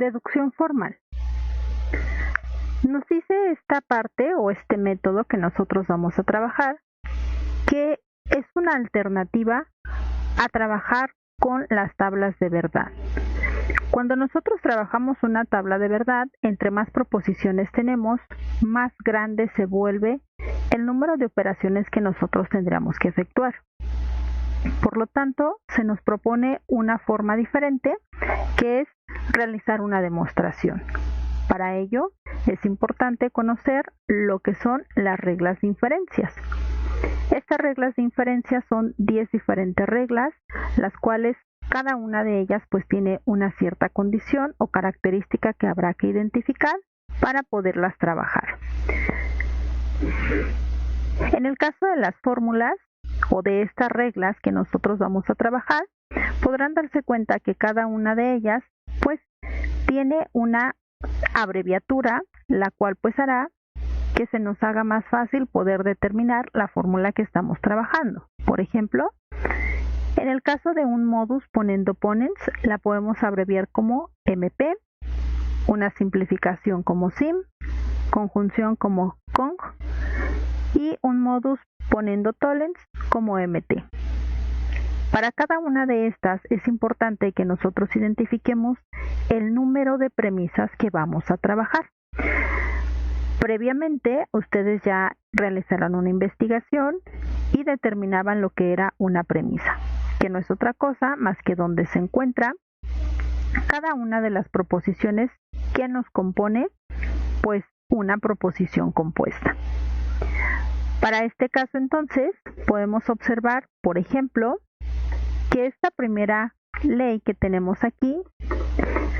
Deducción formal. Nos dice esta parte o este método que nosotros vamos a trabajar que es una alternativa a trabajar con las tablas de verdad. Cuando nosotros trabajamos una tabla de verdad, entre más proposiciones tenemos, más grande se vuelve el número de operaciones que nosotros tendríamos que efectuar. Por lo tanto, se nos propone una forma diferente, que es realizar una demostración. Para ello, es importante conocer lo que son las reglas de inferencias. Estas reglas de inferencia son 10 diferentes reglas, las cuales cada una de ellas pues tiene una cierta condición o característica que habrá que identificar para poderlas trabajar. En el caso de las fórmulas o de estas reglas que nosotros vamos a trabajar, podrán darse cuenta que cada una de ellas pues tiene una abreviatura, la cual pues hará que se nos haga más fácil poder determinar la fórmula que estamos trabajando. Por ejemplo, en el caso de un modus ponendo ponens, la podemos abreviar como MP, una simplificación como sim, conjunción como cong y un modus ponendo tollens como MT. Para cada una de estas es importante que nosotros identifiquemos el número de premisas que vamos a trabajar. Previamente, ustedes ya realizaron una investigación y determinaban lo que era una premisa, que no es otra cosa más que donde se encuentra cada una de las proposiciones que nos compone, pues, una proposición compuesta. Para este caso, entonces, podemos observar, por ejemplo, que esta primera ley que tenemos aquí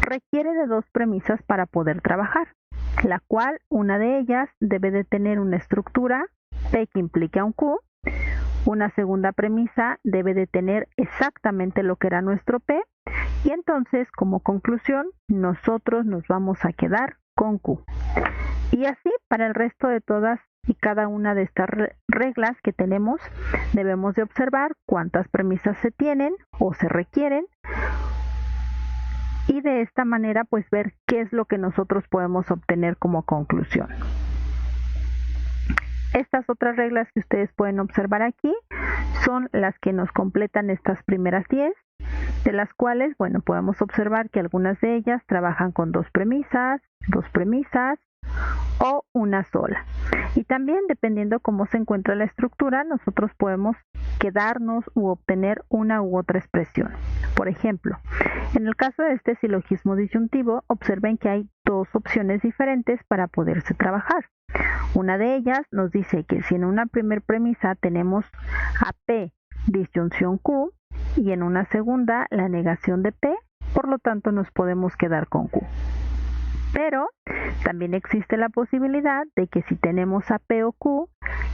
requiere de dos premisas para poder trabajar, la cual una de ellas debe de tener una estructura P que implique a un Q. Una segunda premisa debe de tener exactamente lo que era nuestro P y entonces como conclusión nosotros nos vamos a quedar con Q. Y así para el resto de todas y cada una de estas reglas que tenemos debemos de observar cuántas premisas se tienen o se requieren y de esta manera pues ver qué es lo que nosotros podemos obtener como conclusión. Estas otras reglas que ustedes pueden observar aquí son las que nos completan estas primeras 10, de las cuales, bueno, podemos observar que algunas de ellas trabajan con dos premisas o una sola. Y también dependiendo cómo se encuentra la estructura, nosotros podemos quedarnos u obtener una u otra expresión. Por ejemplo, en el caso de este silogismo disyuntivo, observen que hay dos opciones diferentes para poderse trabajar. Una de ellas nos dice que si en una primer premisa tenemos a P disyunción Q y en una segunda la negación de P, por lo tanto nos podemos quedar con Q. Pero también existe la posibilidad de que si tenemos a P o Q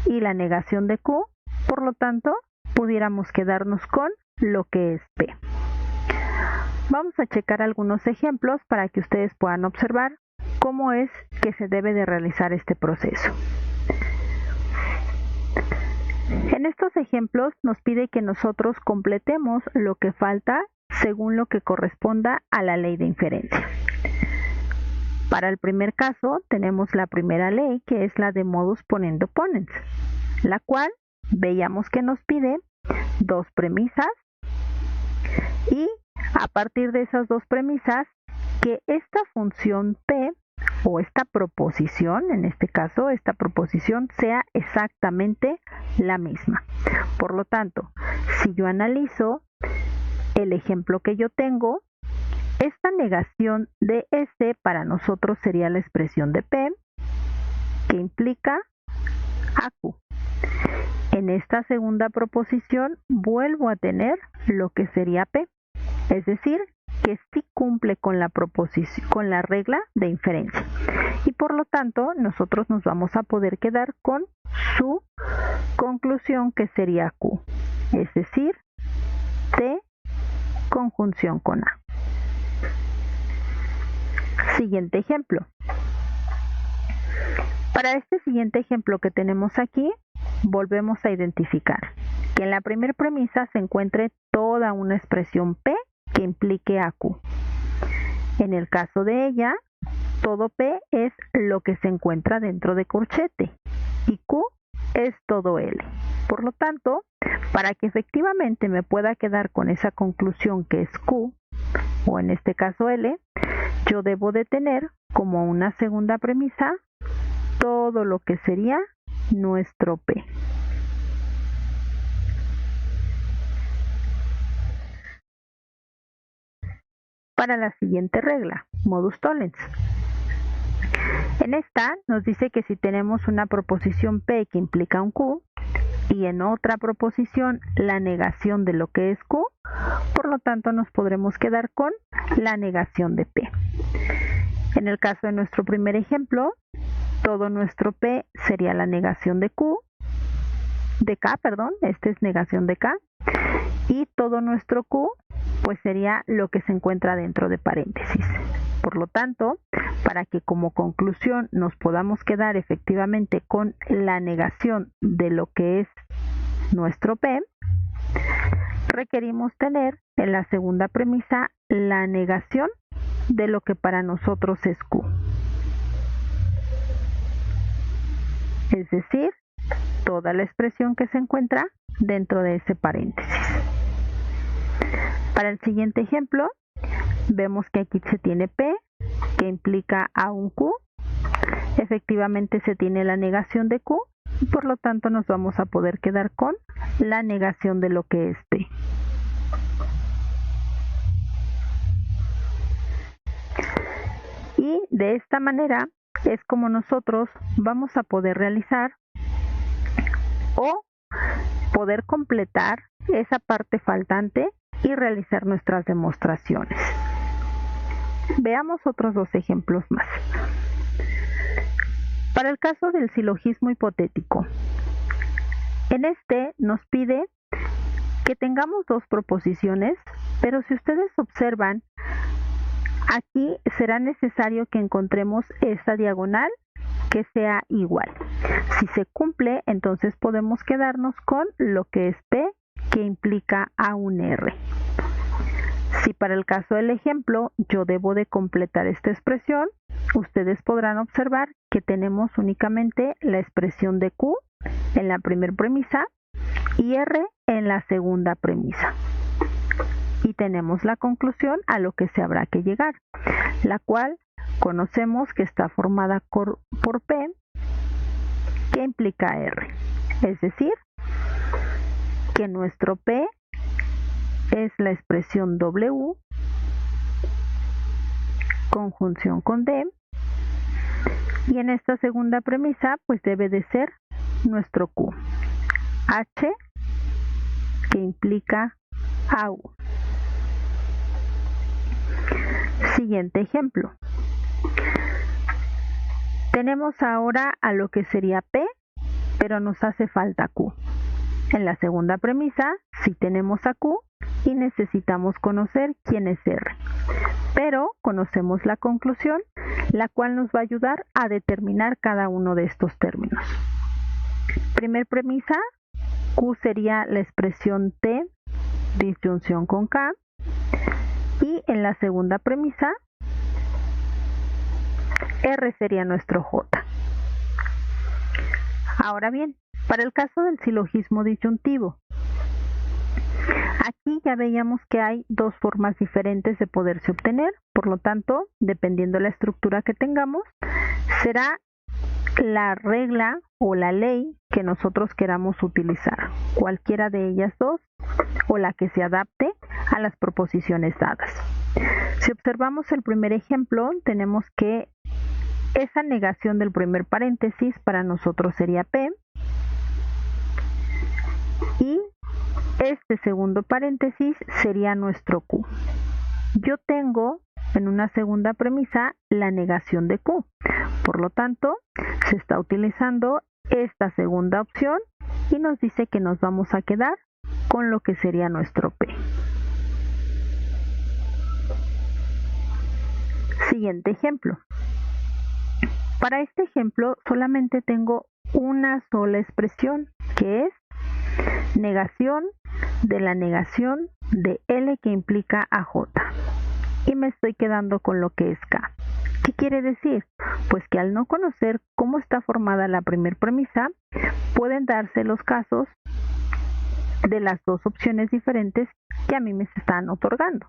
y la negación de Q, por lo tanto pudiéramos quedarnos con lo que es P. Vamos a checar algunos ejemplos para que ustedes puedan observar cómo es que se debe de realizar este proceso. En estos ejemplos nos pide que nosotros completemos lo que falta según lo que corresponda a la ley de inferencia. Para el primer caso tenemos la primera ley que es la de modus ponendo ponens, la cual veíamos que nos pide dos premisas y a partir de esas dos premisas que esta función P o esta proposición, en este caso esta proposición sea exactamente la misma. Por lo tanto, si yo analizo el ejemplo que yo tengo, esta negación de S para nosotros sería la expresión de P que implica a Q. En esta segunda proposición vuelvo a tener lo que sería P, es decir, que sí cumple con la regla de inferencia. Y por lo tanto, nosotros nos vamos a poder quedar con su conclusión que sería Q, es decir, T conjunción con A. Siguiente ejemplo. Para este siguiente ejemplo que tenemos aquí, volvemos a identificar que en la primera premisa se encuentre toda una expresión P que implique a Q. En el caso de ella, todo P es lo que se encuentra dentro de corchete y Q es todo L. Por lo tanto, para que efectivamente me pueda quedar con esa conclusión que es Q, o en este caso L, yo debo de tener como una segunda premisa todo lo que sería nuestro P. Para la siguiente regla, modus tollens. En esta nos dice que si tenemos una proposición P que implica un Q y en otra proposición la negación de lo que es Q, por lo tanto nos podremos quedar con la negación de P. En el caso de nuestro primer ejemplo, todo nuestro P sería la negación de Q, de K, perdón, esta es negación de K, y todo nuestro Q pues sería lo que se encuentra dentro de paréntesis. Por lo tanto, para que como conclusión nos podamos quedar efectivamente con la negación de lo que es nuestro P, requerimos tener en la segunda premisa la negación de lo que para nosotros es Q. Es decir, toda la expresión que se encuentra dentro de ese paréntesis. Para el siguiente ejemplo, vemos que aquí se tiene P, que implica a un Q. Efectivamente se tiene la negación de Q, y por lo tanto nos vamos a poder quedar con la negación de lo que es P. Y de esta manera es como nosotros vamos a poder realizar o poder completar esa parte faltante y realizar nuestras demostraciones. Veamos otros dos ejemplos más. Para el caso del silogismo hipotético, en este nos pide que tengamos dos proposiciones, pero si ustedes observan, aquí será necesario que encontremos esta diagonal que sea igual. Si se cumple, entonces podemos quedarnos con lo que es P, que implica a un R. Si para el caso del ejemplo yo debo de completar esta expresión, ustedes podrán observar que tenemos únicamente la expresión de Q en la primera premisa y R en la segunda premisa. Y tenemos la conclusión a lo que se habrá que llegar, la cual conocemos que está formada por P, que implica R. Es decir, que nuestro P es la expresión W, conjunción con D, y en esta segunda premisa pues debe de ser nuestro Q, H, que implica AU. Siguiente ejemplo. Tenemos ahora a lo que sería P, pero nos hace falta Q. En la segunda premisa sí tenemos a Q y necesitamos conocer quién es R. Pero conocemos la conclusión, la cual nos va a ayudar a determinar cada uno de estos términos. Primer premisa, Q sería la expresión T, disyunción con K. Y en la segunda premisa, R sería nuestro J. Ahora bien, para el caso del silogismo disyuntivo, aquí ya veíamos que hay dos formas diferentes de poderse obtener, por lo tanto, dependiendo de la estructura que tengamos, será la regla o la ley que nosotros queramos utilizar, cualquiera de ellas dos o la que se adapte a las proposiciones dadas. Si observamos el primer ejemplo, tenemos que esa negación del primer paréntesis para nosotros sería P y este segundo paréntesis sería nuestro Q. Yo tengo en una segunda premisa la negación de Q. Por lo tanto, se está utilizando esta segunda opción y nos dice que nos vamos a quedar con lo que sería nuestro P. Siguiente ejemplo. Para este ejemplo solamente tengo una sola expresión, que es negación de la negación de L que implica a J. Y me estoy quedando con lo que es K. ¿Qué quiere decir? Pues que al no conocer cómo está formada la primera premisa, pueden darse los casos de las dos opciones diferentes que a mí me están otorgando.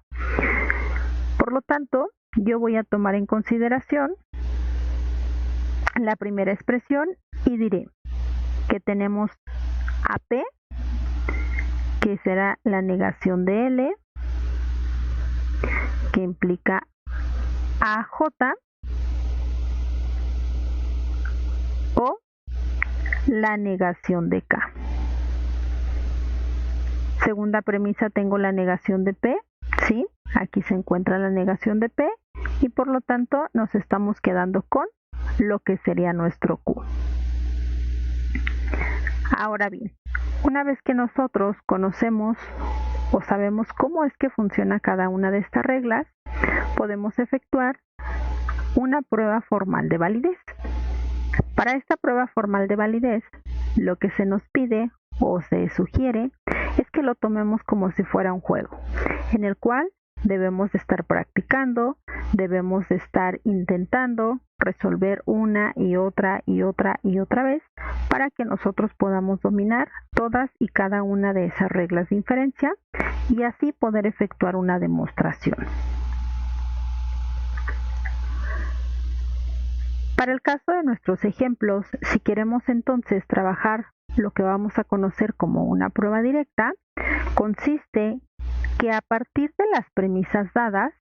Por lo tanto, yo voy a tomar en consideración la primera expresión y diré que tenemos AP, que será la negación de L, que implica AJ, o la negación de K. Segunda premisa, tengo la negación de P, ¿sí? Aquí se encuentra la negación de P y por lo tanto nos estamos quedando con lo que sería nuestro Q. Ahora bien, una vez que nosotros conocemos o sabemos cómo es que funciona cada una de estas reglas, podemos efectuar una prueba formal de validez. Para esta prueba formal de validez, lo que se nos pide o se sugiere es que lo tomemos como si fuera un juego, en el cual debemos de estar practicando, debemos de estar intentando resolver una y otra y otra y otra vez para que nosotros podamos dominar todas y cada una de esas reglas de inferencia y así poder efectuar una demostración. Para el caso de nuestros ejemplos, si queremos entonces trabajar lo que vamos a conocer como una prueba directa, consiste que a partir de las premisas dadas,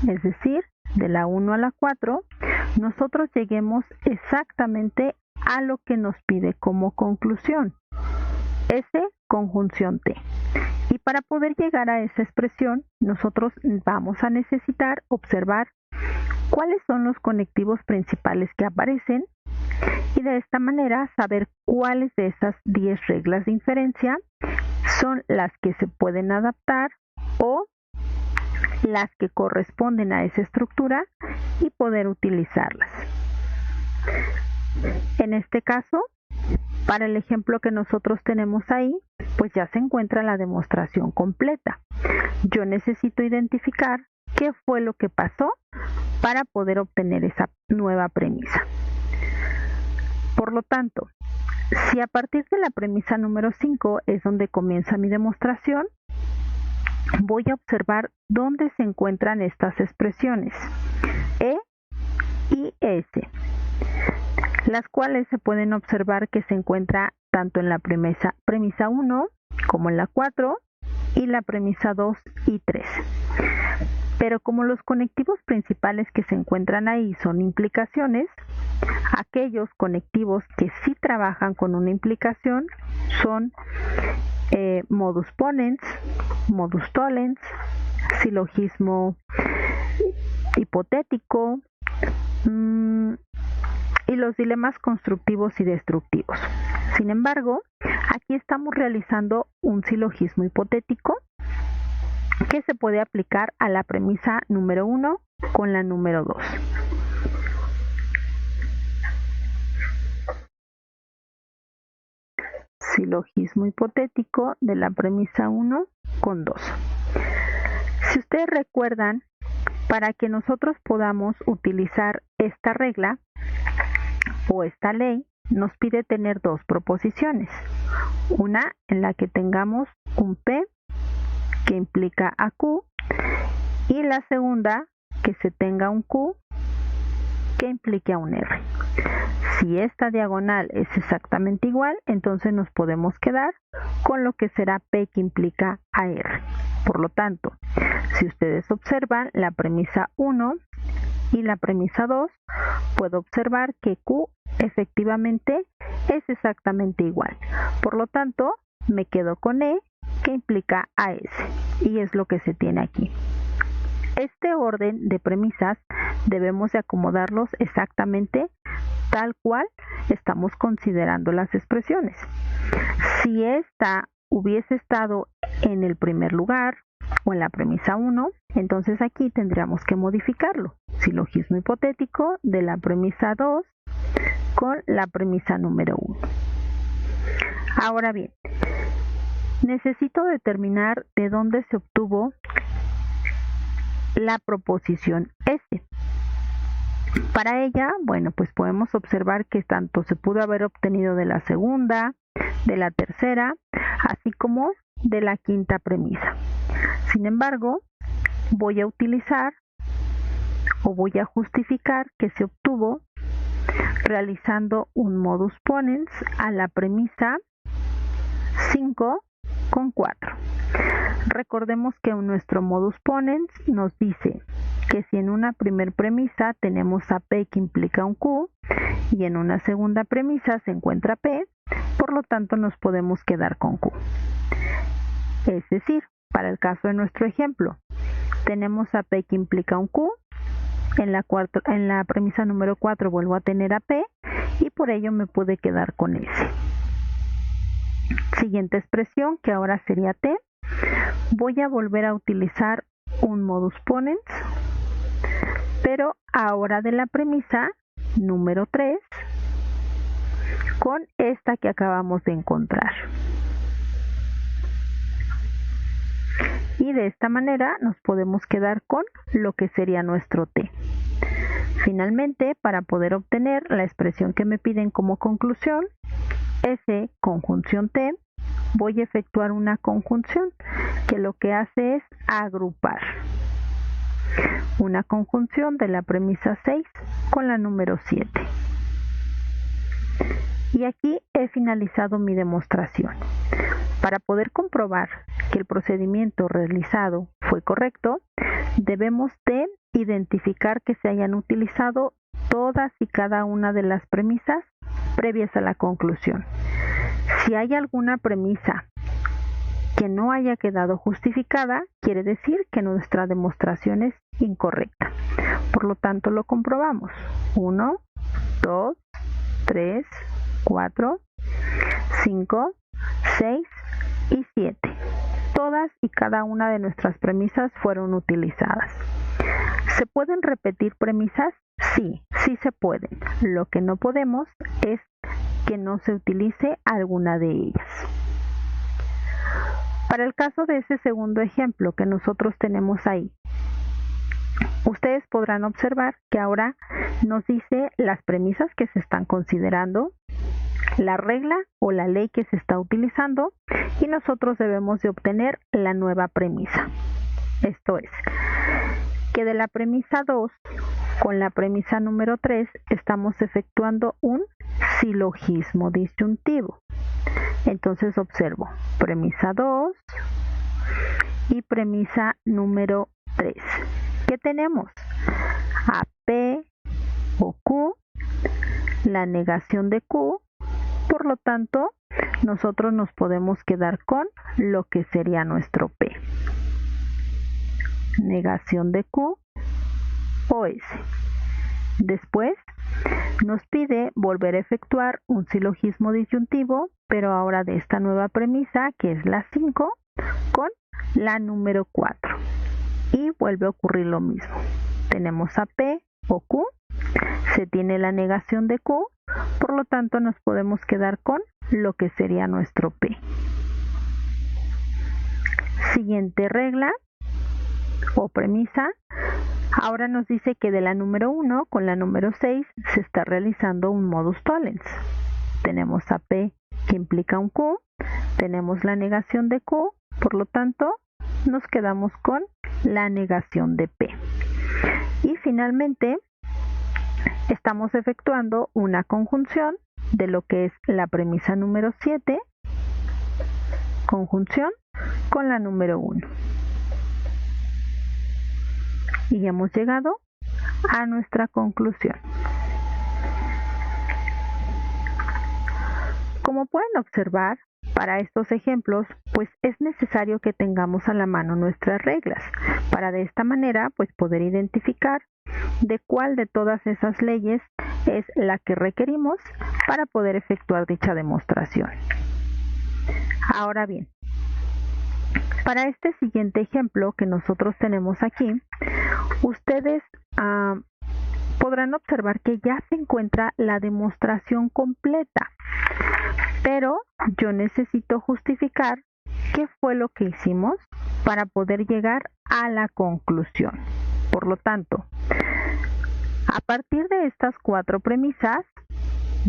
es decir, de la 1 a la 4, nosotros lleguemos exactamente a lo que nos pide como conclusión, S conjunción T. Y para poder llegar a esa expresión, nosotros vamos a necesitar observar cuáles son los conectivos principales que aparecen y de esta manera saber cuáles de esas 10 reglas de inferencia son las que se pueden adaptar o las que corresponden a esa estructura y poder utilizarlas. En este caso, para el ejemplo que nosotros tenemos ahí, pues ya se encuentra la demostración completa. Yo necesito identificar qué fue lo que pasó para poder obtener esa nueva premisa. Por lo tanto, si a partir de la premisa número 5 es donde comienza mi demostración, voy a observar dónde se encuentran estas expresiones E y S, las cuales se pueden observar que se encuentra tanto en la premisa 1 como en la 4 y la premisa 2 y 3. Pero como los conectivos principales que se encuentran ahí son implicaciones, aquellos conectivos que sí trabajan con una implicación son modus ponens, modus tollens, silogismo hipotético y los dilemas constructivos y destructivos. Sin embargo, aquí estamos realizando un silogismo hipotético que se puede aplicar a la premisa número 1 con la número 2. Silogismo hipotético de la premisa 1 con 2. Si ustedes recuerdan, para que nosotros podamos utilizar esta regla o esta ley, nos pide tener dos proposiciones. Una en la que tengamos un P que implica a Q y la segunda que se tenga un Q que implique a un R. Si esta diagonal es exactamente igual, entonces nos podemos quedar con lo que será P que implica a R. Por lo tanto, si ustedes observan la premisa 1 y la premisa 2, puedo observar que Q efectivamente es exactamente igual. Por lo tanto, me quedo con E que implica a S y es lo que se tiene aquí. Este orden de premisas debemos de acomodarlos exactamente tal cual estamos considerando las expresiones. Si esta hubiese estado en el primer lugar o en la premisa 1, entonces aquí tendríamos que modificarlo. Silogismo hipotético de la premisa 2 con la premisa número 1. Ahora bien, necesito determinar de dónde se obtuvo la proposición S. Para ella, bueno, pues podemos observar que tanto se pudo haber obtenido de la segunda, de la tercera, así como de la quinta premisa. Sin embargo, voy a utilizar o voy a justificar que se obtuvo realizando un modus ponens a la premisa 5 con 4. Recordemos que nuestro modus ponens nos dice que si en una primer premisa tenemos a P que implica un Q y en una segunda premisa se encuentra P, por lo tanto nos podemos quedar con Q. Es decir, para el caso de nuestro ejemplo, tenemos a P que implica un Q, en la premisa número 4 vuelvo a tener a P y por ello me pude quedar con S. Siguiente expresión, que ahora sería T, voy a volver a utilizar un modus ponens, pero ahora de la premisa número 3 con esta que acabamos de encontrar. Y de esta manera nos podemos quedar con lo que sería nuestro T. Finalmente, para poder obtener la expresión que me piden como conclusión, S conjunción T, voy a efectuar una conjunción que lo que hace es agrupar una conjunción de la premisa 6 con la número 7. Y aquí he finalizado mi demostración. Para poder comprobar que el procedimiento realizado fue correcto, debemos de identificar que se hayan utilizado todas y cada una de las premisas previas a la conclusión. Si hay alguna premisa que no haya quedado justificada, quiere decir que nuestra demostración es incorrecta. Por lo tanto, lo comprobamos. 1, 2, 3, 4, 5, 6 y 7. Todas y cada una de nuestras premisas fueron utilizadas. ¿Se pueden repetir premisas? Sí, sí se pueden. Lo que no podemos es que no se utilice alguna de ellas. Para el caso de ese segundo ejemplo que nosotros tenemos ahí, ustedes podrán observar que ahora nos dice las premisas que se están considerando, la regla o la ley que se está utilizando y nosotros debemos de obtener la nueva premisa. Esto es, que de la premisa 2 con la premisa número 3 estamos efectuando un silogismo disyuntivo. Entonces observo premisa 2 y premisa número 3. ¿Qué tenemos? A P o Q, la negación de Q, por lo tanto, nosotros nos podemos quedar con lo que sería nuestro P. Negación de Q o S. Después, nos pide volver a efectuar un silogismo disyuntivo, pero ahora de esta nueva premisa, que es la 5, con la número 4. Y vuelve a ocurrir lo mismo. Tenemos a P o Q, se tiene la negación de Q, por lo tanto nos podemos quedar con lo que sería nuestro P. Siguiente regla o premisa, ahora nos dice que de la número 1 con la número 6 se está realizando un modus tollens. Tenemos a P que implica un Q, tenemos la negación de Q, por lo tanto nos quedamos con la negación de P. Y finalmente estamos efectuando una conjunción de lo que es la premisa número 7, conjunción con la número 1. Y hemos llegado a nuestra conclusión. Como pueden observar, para estos ejemplos, pues es necesario que tengamos a la mano nuestras reglas, para de esta manera, pues poder identificar de cuál de todas esas leyes es la que requerimos para poder efectuar dicha demostración. Ahora bien, para este siguiente ejemplo que nosotros tenemos aquí, ustedes podrán observar que ya se encuentra la demostración completa, pero yo necesito justificar qué fue lo que hicimos para poder llegar a la conclusión. Por lo tanto, a partir de estas 4 premisas,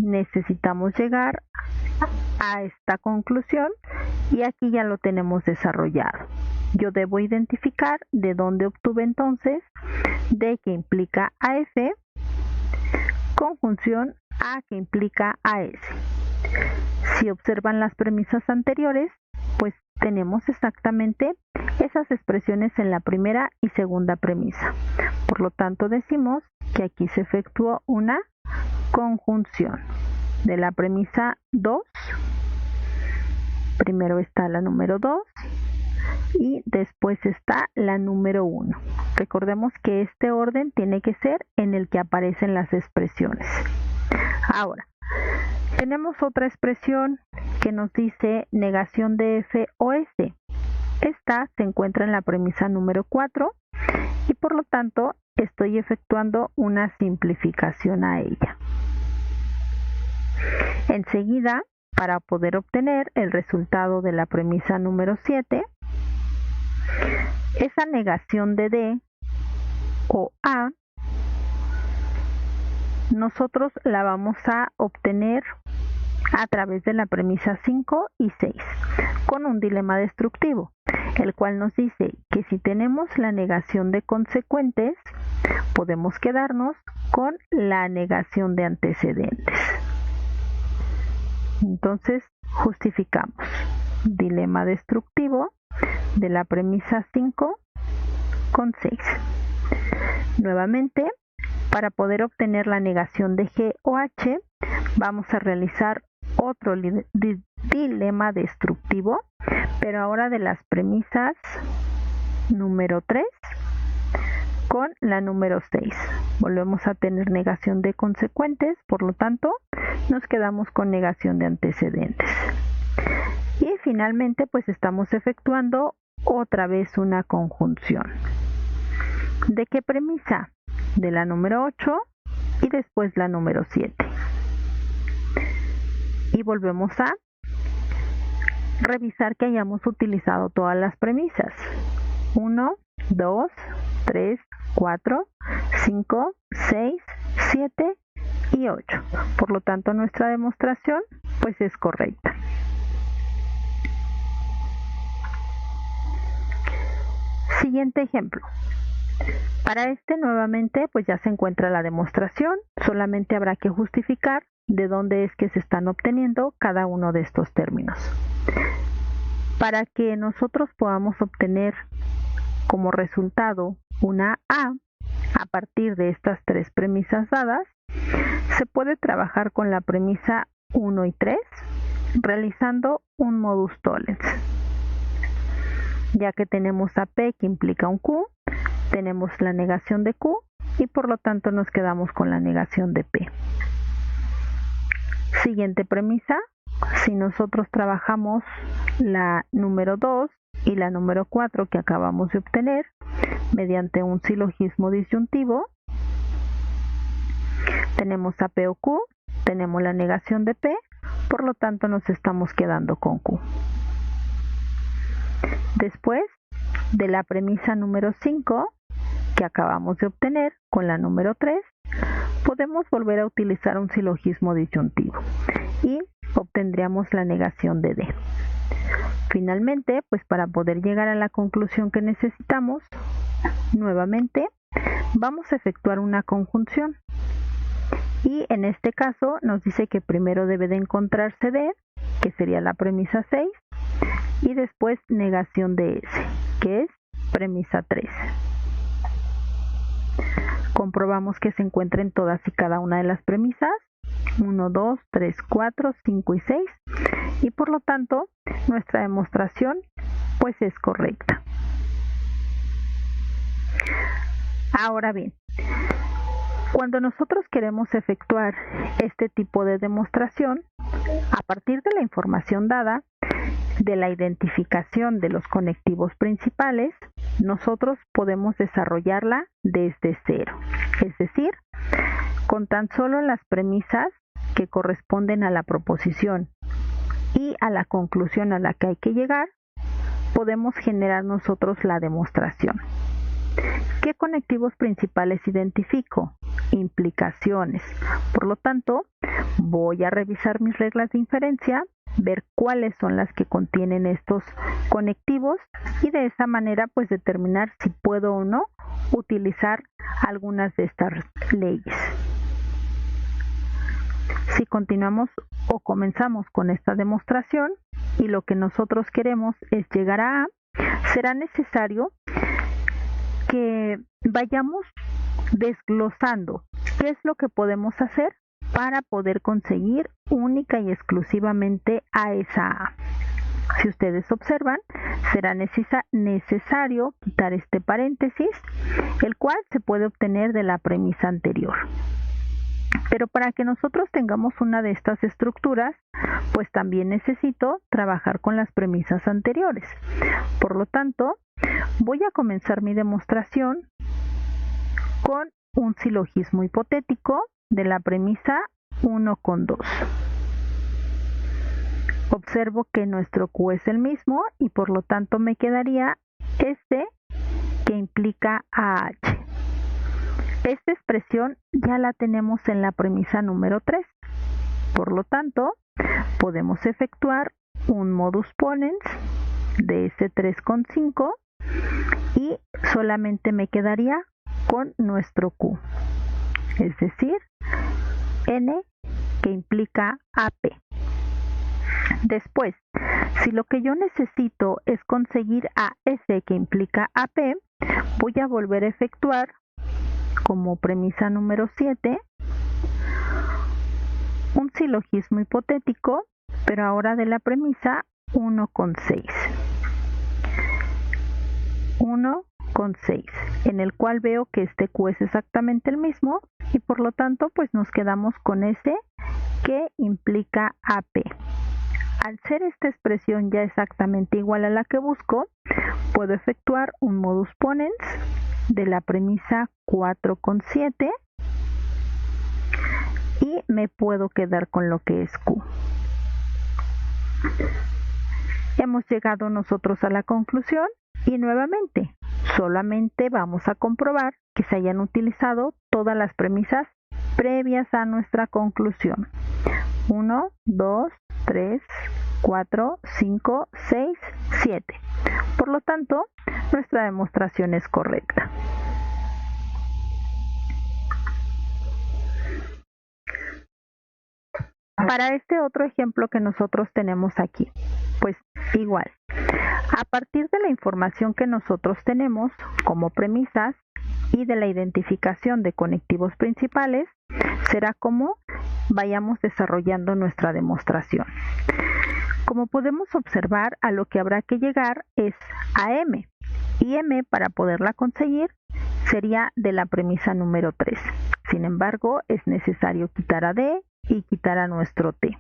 necesitamos llegar a esta conclusión y aquí ya lo tenemos desarrollado. Yo debo identificar de dónde obtuve entonces D que implica AF, conjunción A que implica AS. Si observan las premisas anteriores, pues tenemos exactamente esas expresiones en la primera y segunda premisa. Por lo tanto, decimos que aquí se efectuó una conjunción de la premisa 2. Primero está la número 2 y después está la número 1. Recordemos que este orden tiene que ser en el que aparecen las expresiones. Ahora, tenemos otra expresión que nos dice negación de F o S. Esta se encuentra en la premisa número 4 y por lo tanto estoy efectuando una simplificación a ella. Enseguida, para poder obtener el resultado de la premisa número 7, esa negación de D o A, nosotros la vamos a obtener a través de la premisa 5 y 6, con un dilema destructivo, el cual nos dice que si tenemos la negación de consecuentes, podemos quedarnos con la negación de antecedentes. Entonces, justificamos dilema destructivo de la premisa 5 con 6. Nuevamente, para poder obtener la negación de G o H, vamos a realizar otro dilema destructivo, pero ahora de las premisas número 3 con la número 6. Volvemos a tener negación de consecuentes, por lo tanto, nos quedamos con negación de antecedentes. Y finalmente, pues estamos efectuando otra vez una conjunción. ¿De qué premisa? De la número 8 y después la número 7. Y volvemos a revisar que hayamos utilizado todas las premisas. 1, 2, 3, 4, 5, 6, 7 y 8. Por lo tanto, nuestra demostración pues es correcta. Siguiente ejemplo. Para este nuevamente pues ya se encuentra la demostración, solamente habrá que justificar de dónde es que se están obteniendo cada uno de estos términos. Para que nosotros podamos obtener como resultado una a partir de estas 3 premisas dadas, se puede trabajar con la premisa 1 y 3 realizando un modus tollens. Ya que tenemos a P que implica un Q, tenemos la negación de Q y por lo tanto nos quedamos con la negación de P. Siguiente premisa, si nosotros trabajamos la número 2 y la número 4 que acabamos de obtener mediante un silogismo disyuntivo, tenemos a P o Q, tenemos la negación de P, por lo tanto nos estamos quedando con Q. Después de la premisa número 5 que acabamos de obtener con la número 3, podemos volver a utilizar un silogismo disyuntivo y obtendríamos la negación de D. Finalmente, pues para poder llegar a la conclusión que necesitamos, nuevamente vamos a efectuar una conjunción. Y en este caso nos dice que primero debe de encontrarse D, que sería la premisa 6, y después negación de S, que es premisa 3. Comprobamos que se encuentren todas y cada una de las premisas, 1, 2, 3, 4, 5 y 6, y por lo tanto nuestra demostración pues es correcta. Ahora bien, cuando nosotros queremos efectuar este tipo de demostración, a partir de la información dada, de la identificación de los conectivos principales, nosotros podemos desarrollarla desde cero. Es decir, con tan solo las premisas que corresponden a la proposición y a la conclusión a la que hay que llegar, podemos generar nosotros la demostración. ¿Qué conectivos principales identifico? Implicaciones. Por lo tanto, voy a revisar mis reglas de inferencia, ver cuáles son las que contienen estos conectivos y de esa manera pues determinar si puedo o no utilizar algunas de estas leyes. Si continuamos o comenzamos con esta demostración y lo que nosotros queremos es llegar a A, será necesario que vayamos desglosando qué es lo que podemos hacer para poder conseguir única y exclusivamente a esa A. Si ustedes observan, será necesario quitar este paréntesis, el cual se puede obtener de la premisa anterior. Pero para que nosotros tengamos una de estas estructuras, pues también necesito trabajar con las premisas anteriores. Por lo tanto, voy a comenzar mi demostración con un silogismo hipotético de la premisa 1,2. Observo que nuestro Q es el mismo y por lo tanto me quedaría este que implica AH. Esta expresión ya la tenemos en la premisa número 3. Por lo tanto, podemos efectuar un modus ponens de ese 3,5 y solamente me quedaría con nuestro Q, es decir, N que implica AP. Después, si lo que yo necesito es conseguir a S que implica AP, voy a volver a efectuar como premisa número 7 un silogismo hipotético, pero ahora de la premisa 1,6. 1,6, en el cual veo que este Q es exactamente el mismo y por lo tanto pues nos quedamos con S que implica AP. Al ser esta expresión ya exactamente igual a la que busco, puedo efectuar un modus ponens de la premisa 4,7 y me puedo quedar con lo que es Q. Hemos llegado nosotros a la conclusión y nuevamente, solamente vamos a comprobar que se hayan utilizado todas las premisas previas a nuestra conclusión. 1, 2, 3, 4, 5, 6, 7. Por lo tanto, nuestra demostración es correcta. Para este otro ejemplo que nosotros tenemos aquí, pues igual, a partir de la información que nosotros tenemos como premisas y de la identificación de conectivos principales, será como vayamos desarrollando nuestra demostración. Como podemos observar, a lo que habrá que llegar es a M, y M para poderla conseguir sería de la premisa número 3. Sin embargo, es necesario quitar a D y quitar a nuestro T.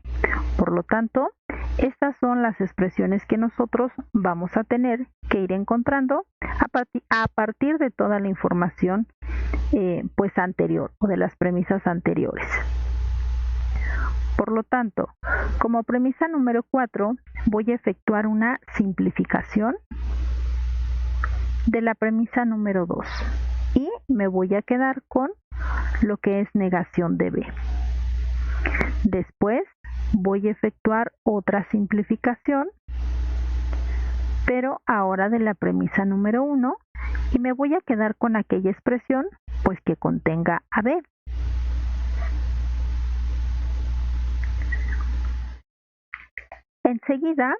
Por lo tanto, estas son las expresiones que nosotros vamos a tener que ir encontrando a partir de toda la información pues anterior o de las premisas anteriores. Por lo tanto, como premisa número 4, voy a efectuar una simplificación de la premisa número 2 y me voy a quedar con lo que es negación de B. Después voy a efectuar otra simplificación, pero ahora de la premisa número 1 y me voy a quedar con aquella expresión pues que contenga a B. Enseguida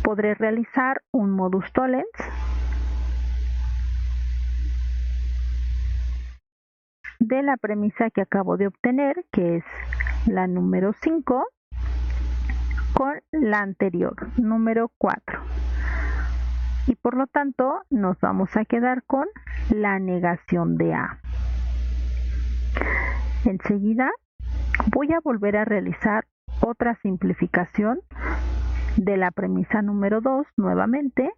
podré realizar un modus tollens de la premisa que acabo de obtener, que es la número 5, con la anterior, número 4. Y por lo tanto nos vamos a quedar con la negación de A. Enseguida voy a volver a realizar otra simplificación de la premisa número 2 nuevamente,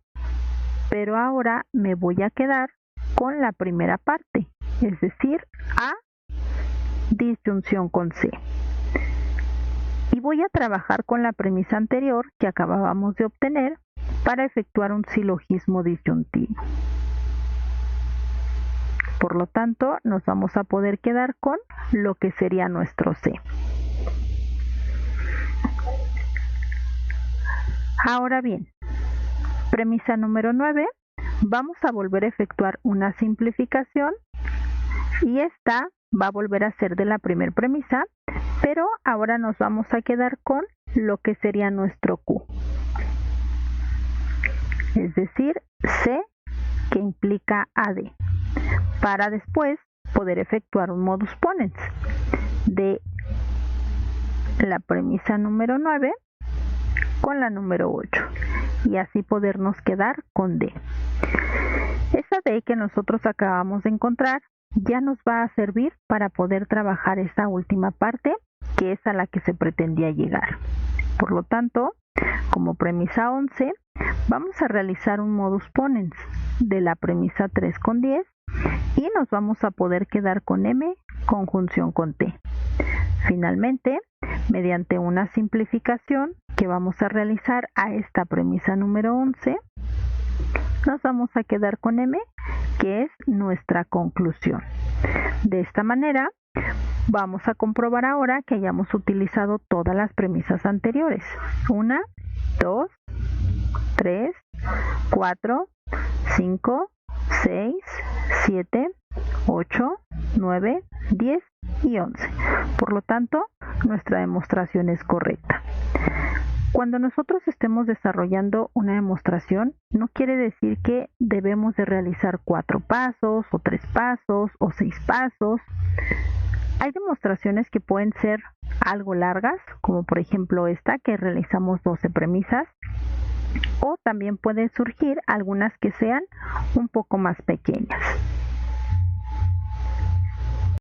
pero ahora me voy a quedar con la primera parte, es decir, A disyunción con C. Y voy a trabajar con la premisa anterior que acabábamos de obtener, para efectuar un silogismo disyuntivo. Por lo tanto, nos vamos a poder quedar con lo que sería nuestro C. Ahora bien, premisa número 9, vamos a volver a efectuar una simplificación y esta va a volver a ser de la primera premisa, pero ahora nos vamos a quedar con lo que sería nuestro Q. Es decir, C que implica AD, para después poder efectuar un modus ponens de la premisa número 9 con la número 8 y así podernos quedar con D. Esa D que nosotros acabamos de encontrar ya nos va a servir para poder trabajar esta última parte que es a la que se pretendía llegar. Por lo tanto, como premisa 11, vamos a realizar un modus ponens de la premisa 3 con 10 y nos vamos a poder quedar con M conjunción con T. Finalmente, mediante una simplificación que vamos a realizar a esta premisa número 11, nos vamos a quedar con M, que es nuestra conclusión. De esta manera, vamos a comprobar ahora que hayamos utilizado todas las premisas anteriores. 1, 2, 3, 4, 5, 6, 7, 8, 9, 10 y 11. Por lo tanto, nuestra demostración es correcta. Cuando nosotros estemos desarrollando una demostración, no quiere decir que debemos de realizar 4 pasos, o 3 pasos, o 6 pasos. Hay demostraciones que pueden ser algo largas, como por ejemplo esta, que realizamos 12 premisas, o también pueden surgir algunas que sean un poco más pequeñas.